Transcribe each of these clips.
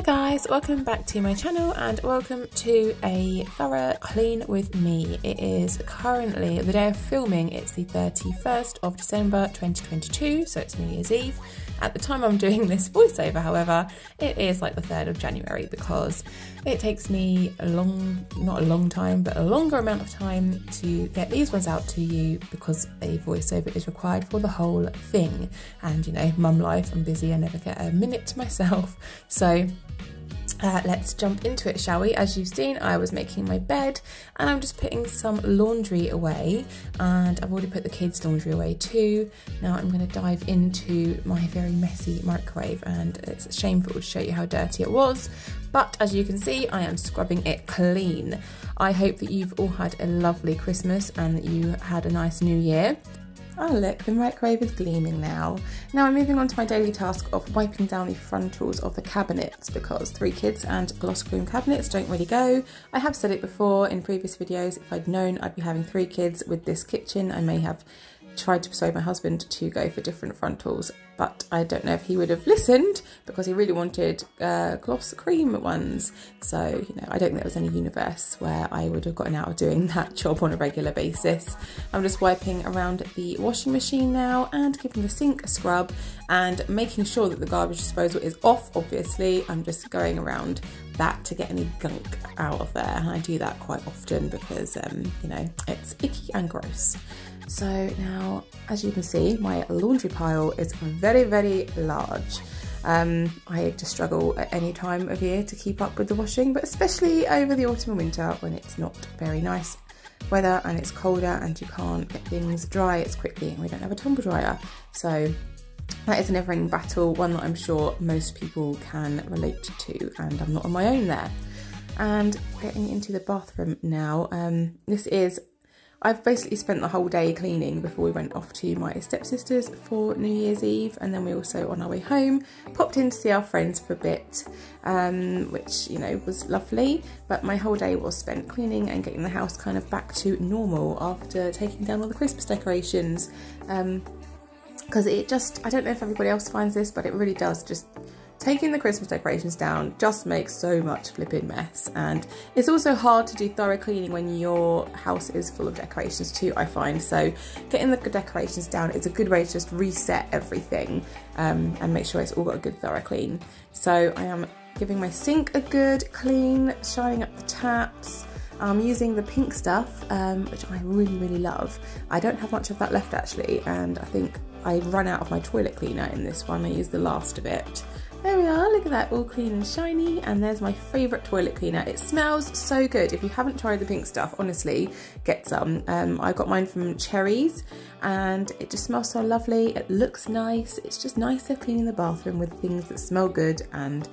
guys, welcome back to my channel and welcome to a thorough clean with me. It is currently the day of filming. It's the 31st of December 2022, so it's New Year's Eve. At the time I'm doing this voiceover, however, it is like the 3rd of January because it takes me not a long time, but a longer amount of time to get these ones out to you because a voiceover is required for the whole thing. And you know, mum life, I'm busy, I never get a minute to myself. So let's jump into it, shall we? As you've seen, I was making my bed and I'm just putting some laundry away, and I've already put the kids' laundry away too. Now I'm going to dive into my very messy microwave, and it's shameful to show you how dirty it was, but as you can see, I am scrubbing it clean. I hope that you've all had a lovely Christmas and that you had a nice New Year. Oh look, the microwave is gleaming now. Now I'm moving on to my daily task of wiping down the frontals of the cabinets because 3 kids and gloss cream cabinets don't really go. I have said it before in previous videos, if I'd known I'd be having 3 kids with this kitchen, I may have tried to persuade my husband to go for different frontals, but I don't know if he would have listened because he really wanted gloss cream ones. So, you know, I don't think there was any universe where I would have gotten out of doing that job on a regular basis. I'm just wiping around the washing machine now and giving the sink a scrub and making sure that the garbage disposal is off. Obviously, I'm just going around that to get any gunk out of there, and I do that quite often because you know, it's icky and gross. So now, as you can see, my laundry pile is very, very large. I just struggle at any time of year to keep up with the washing, but especially over the autumn and winter when it's not very nice weather and it's colder and you can't get things dry as quickly and we don't have a tumble dryer. So that is a never-ending battle, one that I'm sure most people can relate to, and I'm not on my own there. And getting into the bathroom now, I've basically spent the whole day cleaning before we went off to my stepsisters for New Year's Eve, and then we also, on our way home, popped in to see our friends for a bit, which, you know, was lovely. But my whole day was spent cleaning and getting the house kind of back to normal after taking down all the Christmas decorations. Because it just, I don't know if everybody else finds this, but it really does, just taking the Christmas decorations down just makes so much flipping mess. And it's also hard to do thorough cleaning when your house is full of decorations too, I find. So getting the decorations down is a good way to just reset everything and make sure it's all got a good thorough clean. So I am giving my sink a good clean, shining up the taps. I'm using the pink stuff, which I really, really love. I don't have much of that left actually, and I think I run out of my toilet cleaner in this one. I used the last of it. There we are, look at that, all clean and shiny, and there's my favourite toilet cleaner. It smells so good. If you haven't tried the pink stuff, honestly, get some. I got mine from Cherries, and it just smells so lovely. It looks nice. It's just nicer cleaning the bathroom with things that smell good and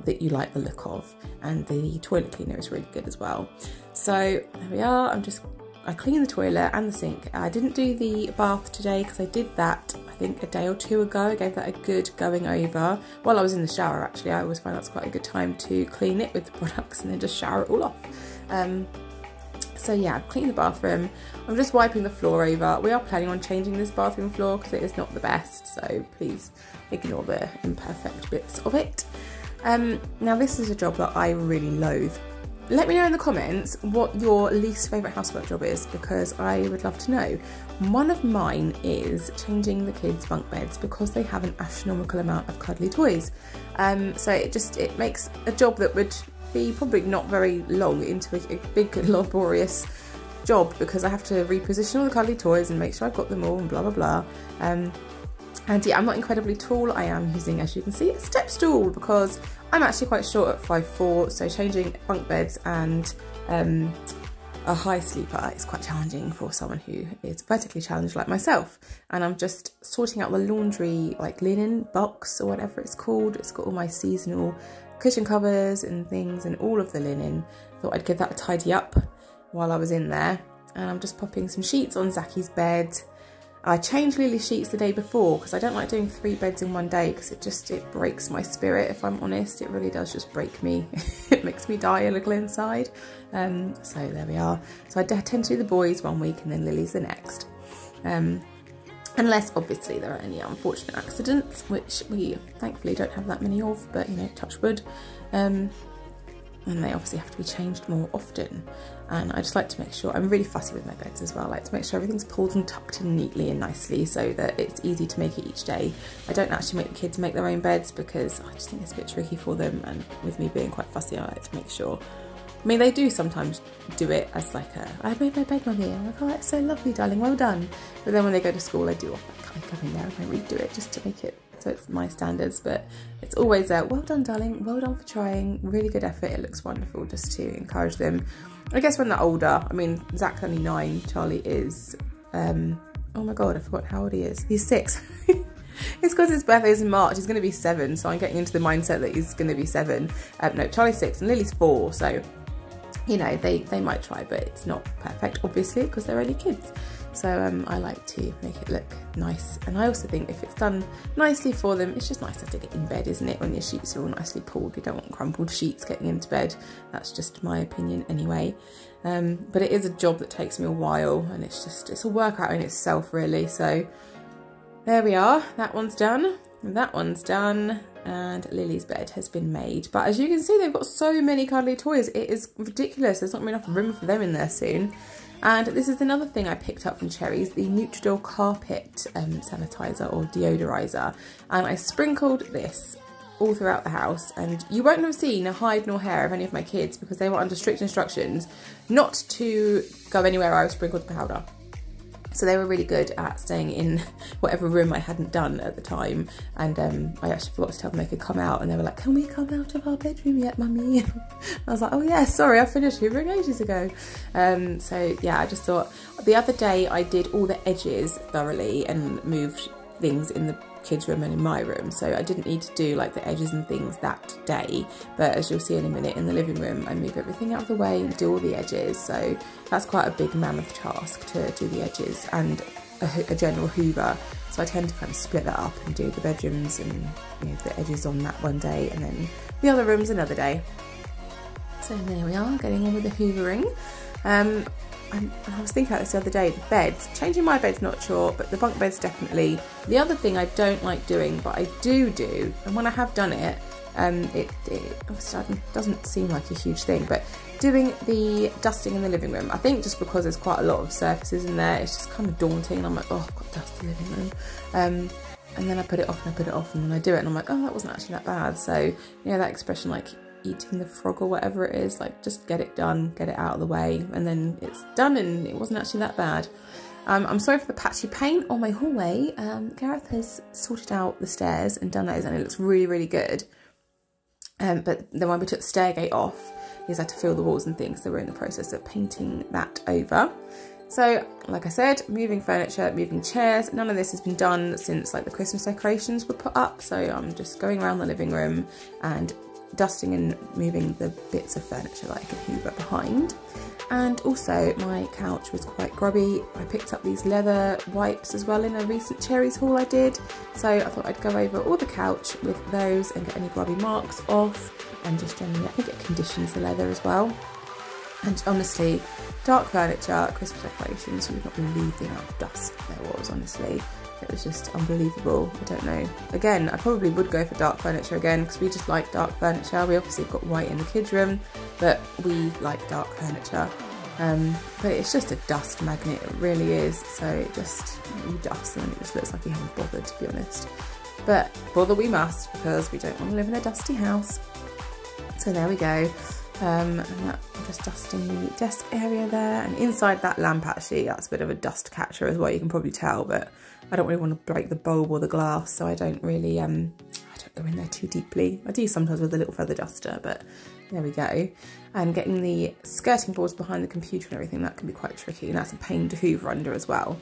that you like the look of. And the toilet cleaner is really good as well. So there we are, I cleaned the toilet and the sink. I didn't do the bath today because I did that I think a day or 2 ago. I gave that a good going over while I was in the shower actually. I always find that's quite a good time to clean it with the products and then just shower it all off. So yeah, I've cleaned the bathroom. I'm just wiping the floor over. We are planning on changing this bathroom floor because it is not the best, so please ignore the imperfect bits of it. Now this is a job that I really loathe. Let me know in the comments what your least favourite housework job is, because I would love to know. One of mine is changing the kids' bunk beds because they have an astronomical amount of cuddly toys. So it makes a job that would be probably not very long into a big laborious job, because I have to reposition all the cuddly toys and make sure I've got them all and blah blah blah. And yeah, I'm not incredibly tall. I am using, as you can see, a step stool because I'm actually quite short at 5'4", so changing bunk beds and a high sleeper is quite challenging for someone who is vertically challenged like myself. And I'm just sorting out the laundry, like linen box or whatever it's called. It's got all my seasonal cushion covers and things and all of the linen. Thought I'd give that a tidy up while I was in there. And I'm just popping some sheets on Zacky's bed. I changed Lily's sheets the day before because I don't like doing 3 beds in one day because it breaks my spirit, if I'm honest. It really does just break me. It makes me die a little inside. So there we are. So I tend to do the boys one week and then Lily's the next. Unless obviously there are any unfortunate accidents, which we thankfully don't have that many of, but you know, touch wood. And they obviously have to be changed more often. And I just like to make sure, I'm really fussy with my beds as well, I like to make sure everything's pulled and tucked in neatly and nicely so that it's easy to make it each day. I don't actually make the kids make their own beds because I just think it's a bit tricky for them, and with me being quite fussy, I like to make sure. I mean, they do sometimes do it as like a, I made my bed, mummy. I'm like, oh, that's so lovely, darling, well done. But then when they go to school, I do often kind of come in there and I redo it just to make it so it's my standards. But it's always a, well done, darling, well done for trying, really good effort, it looks wonderful, just to encourage them. I guess when they're older, I mean, Zach's only 9, Charlie is, oh my God, I forgot how old he is. He's 6. It's because his birthday is in March, he's going to be 7, so I'm getting into the mindset that he's going to be 7. No, Charlie's 6 and Lily's 4, so you know, they might try, but it's not perfect, obviously, because they're only kids. So I like to make it look nice. And I also think if it's done nicely for them, it's just nicer to get in bed, isn't it? When your sheets are all nicely pulled. You don't want crumpled sheets getting into bed. That's just my opinion anyway. But it is a job that takes me a while, and it's a workout in itself, really. So there we are. That one's done. That one's done. And Lily's bed has been made. But as you can see, they've got so many cuddly toys. It is ridiculous. There's not enough room for them in there soon. And this is another thing I picked up from Cherries, the Nutridoll carpet sanitizer or deodorizer. And I sprinkled this all throughout the house, and you won't have seen a hide nor hair of any of my kids because they were under strict instructions not to go anywhere I sprinkled the powder. So they were really good at staying in whatever room I hadn't done at the time. And I actually forgot to tell them they could come out, and they were like, can we come out of our bedroom yet, mummy? I was like, oh yeah, sorry, I finished hoovering ages ago. So yeah, I just thought, the other day I did all the edges thoroughly and moved things in the kids' room and in my room, so I didn't need to do like the edges and things that day. But as you'll see in a minute, in the living room I move everything out of the way and do all the edges, so that's quite a big mammoth task to do the edges and a general hoover. So I tend to kind of split that up and do the bedrooms and, you know, the edges on that one day, and then the other rooms another day. So there we are, getting on with the hoovering. I was thinking about this the other day, the beds. Changing my bed's not sure, but the bunk bed's definitely. The other thing I don't like doing, but I do, and when I have done it, it obviously doesn't seem like a huge thing, but doing the dusting in the living room. I think just because there's quite a lot of surfaces in there, it's just kind of daunting, and I'm like, oh, I've got to dust the living room. And then I put it off and I put it off, and then I do it and I'm like, oh, that wasn't actually that bad. So, you know, that expression like eating the frog or whatever it is, like just get it done, get it out of the way, and then it's done and it wasn't actually that bad. I'm sorry for the patchy paint on my hallway. Gareth has sorted out the stairs and done those, and it looks really, really good. But then when we took the stairgate off, he's had to fill the walls and things, so we're in the process of painting that over. So, like I said, moving furniture, moving chairs. None of this has been done since like the Christmas decorations were put up, so I'm just going around the living room and dusting and moving the bits of furniture that I can hoover behind. And also my couch was quite grubby. I picked up these leather wipes as well in a recent Cherries haul I did, so I thought I'd go over all the couch with those and get any grubby marks off, and just generally I think it conditions the leather as well. And honestly, dark furniture, Christmas decorations, you would not believe the amount of dust there was, honestly. It was just unbelievable. I don't know. Again, I probably would go for dark furniture again because we just like dark furniture. We obviously got white in the kids' room, but we like dark furniture. But it's just a dust magnet, it really is. So it just, you dust and it just looks like you haven't bothered, to be honest. But bother we must, because we don't want to live in a dusty house. So there we go. And that, I'm just dusting the desk area there, and inside that lamp actually, that's a bit of a dust catcher as well, you can probably tell, but I don't really want to break the bulb or the glass, so I don't really, I don't go in there too deeply. I do sometimes with a little feather duster, but there we go. And getting the skirting boards behind the computer and everything, that can be quite tricky, and that's a pain to hoover under as well.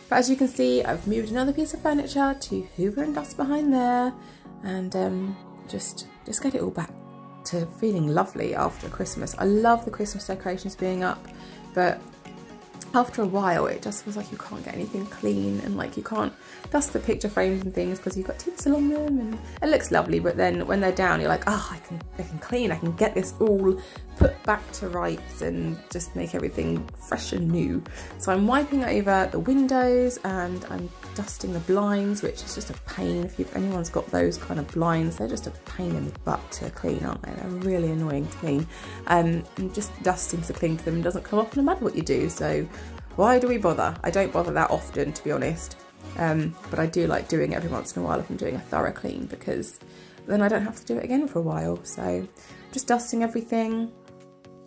But as you can see, I've moved another piece of furniture to hoover and dust behind there, and just get it all back to feeling lovely after Christmas. I love the Christmas decorations being up, but after a while it just feels like you can't get anything clean, and like you can't dust the picture frames and things because you've got tinsel on them, and it looks lovely, but then when they're down you're like, oh, I can clean, I can get this all put back to rights and just make everything fresh and new. So I'm wiping over the windows, and I'm dusting the blinds, which is just a pain. If anyone's got those kind of blinds, they're just a pain in the butt to clean, aren't they? They're really annoying to clean. And just dust seems to cling to them and doesn't come off no matter what you do. So why do we bother? I don't bother that often, to be honest. But I do like doing it every once in a while if I'm doing a thorough clean, because then I don't have to do it again for a while. So just dusting everything.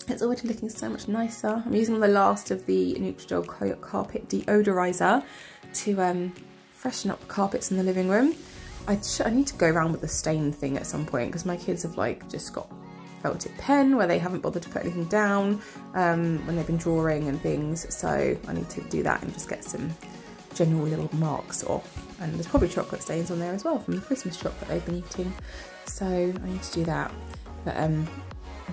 It's already looking so much nicer. I'm using the last of the Neutrogena carpet deodorizer to freshen up the carpets in the living room. I need to go around with the stain thing at some point, because my kids have like just got felt tip pen where they haven't bothered to put anything down when they've been drawing and things. So I need to do that and just get some general little marks off. And there's probably chocolate stains on there as well from the Christmas chocolate they've been eating. So I need to do that. But I'm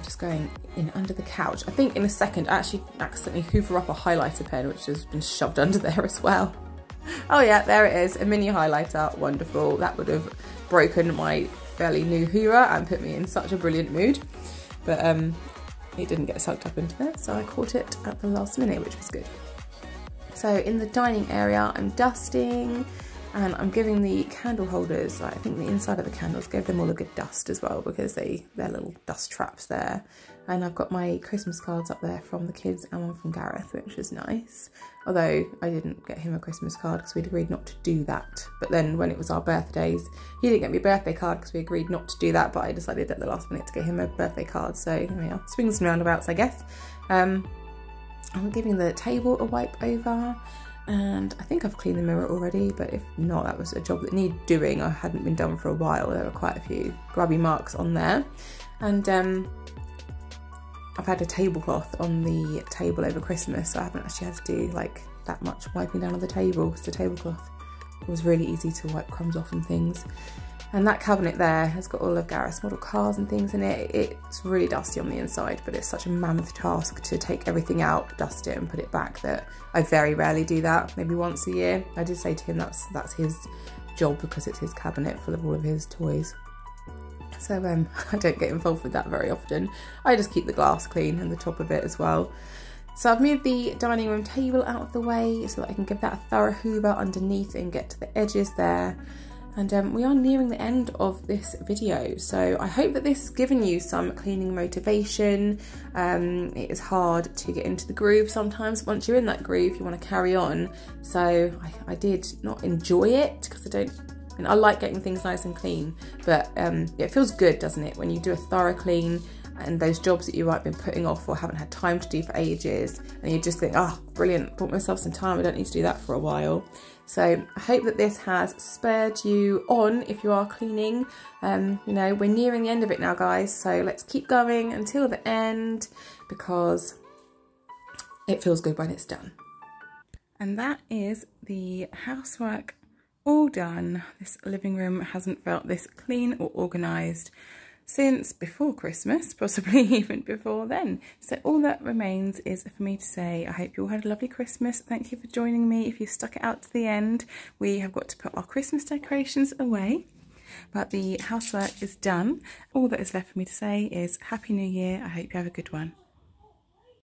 just going in under the couch. I think in a second I actually accidentally hoover up a highlighter pen, which has been shoved under there as well. Oh yeah, there it is, a mini highlighter, wonderful. That would have broken my fairly new hoover and put me in such a brilliant mood. But it didn't get sucked up into there, so I caught it at the last minute, which was good. So in the dining area, I'm dusting, and I'm giving the candle holders, I think the inside of the candles, gave them all a good dust as well, because they're little dust traps there. And I've got my Christmas cards up there from the kids and one from Gareth, which is nice. Although I didn't get him a Christmas card because we'd agreed not to do that. But then when it was our birthdays, he didn't get me a birthday card because we agreed not to do that, but I decided at the last minute to get him a birthday card. So here we are, swings and roundabouts, I guess. I'm giving the table a wipe over. And I think I've cleaned the mirror already, but if not, that was a job that needed doing. I hadn't been done for a while. There were quite a few grubby marks on there. And I've had a tablecloth on the table over Christmas, so I haven't actually had to do like that much wiping down on the table, because the tablecloth was really easy to wipe crumbs off and things. And that cabinet there has got all of Gareth's model cars and things in it. It's really dusty on the inside, but it's such a mammoth task to take everything out, dust it and put it back that I very rarely do that, maybe once a year. I did say to him that's his job because it's his cabinet full of all of his toys. So I don't get involved with that very often. I just keep the glass clean and the top of it as well. So I've moved the dining room table out of the way so that I can give that a thorough hoover underneath and get to the edges there. And we are nearing the end of this video, so I hope that this has given you some cleaning motivation. It is hard to get into the groove sometimes. Once you're in that groove, you want to carry on. So I did not enjoy it because I like getting things nice and clean, but it feels good, doesn't it, when you do a thorough clean and those jobs that you might have been putting off or haven't had time to do for ages, and you just think, oh, brilliant, bought myself some time, I don't need to do that for a while. So I hope that this has spurred you on if you are cleaning. You know, we're nearing the end of it now, guys, so let's keep going until the end because it feels good when it's done. And that is the housework all done. This living room hasn't felt this clean or organised since before Christmas, possibly even before then. So all that remains is for me to say I hope you all had a lovely Christmas. Thank you for joining me. If you stuck it out to the end, we have got to put our Christmas decorations away, but the housework is done. All that is left for me to say is Happy New Year. I hope you have a good one.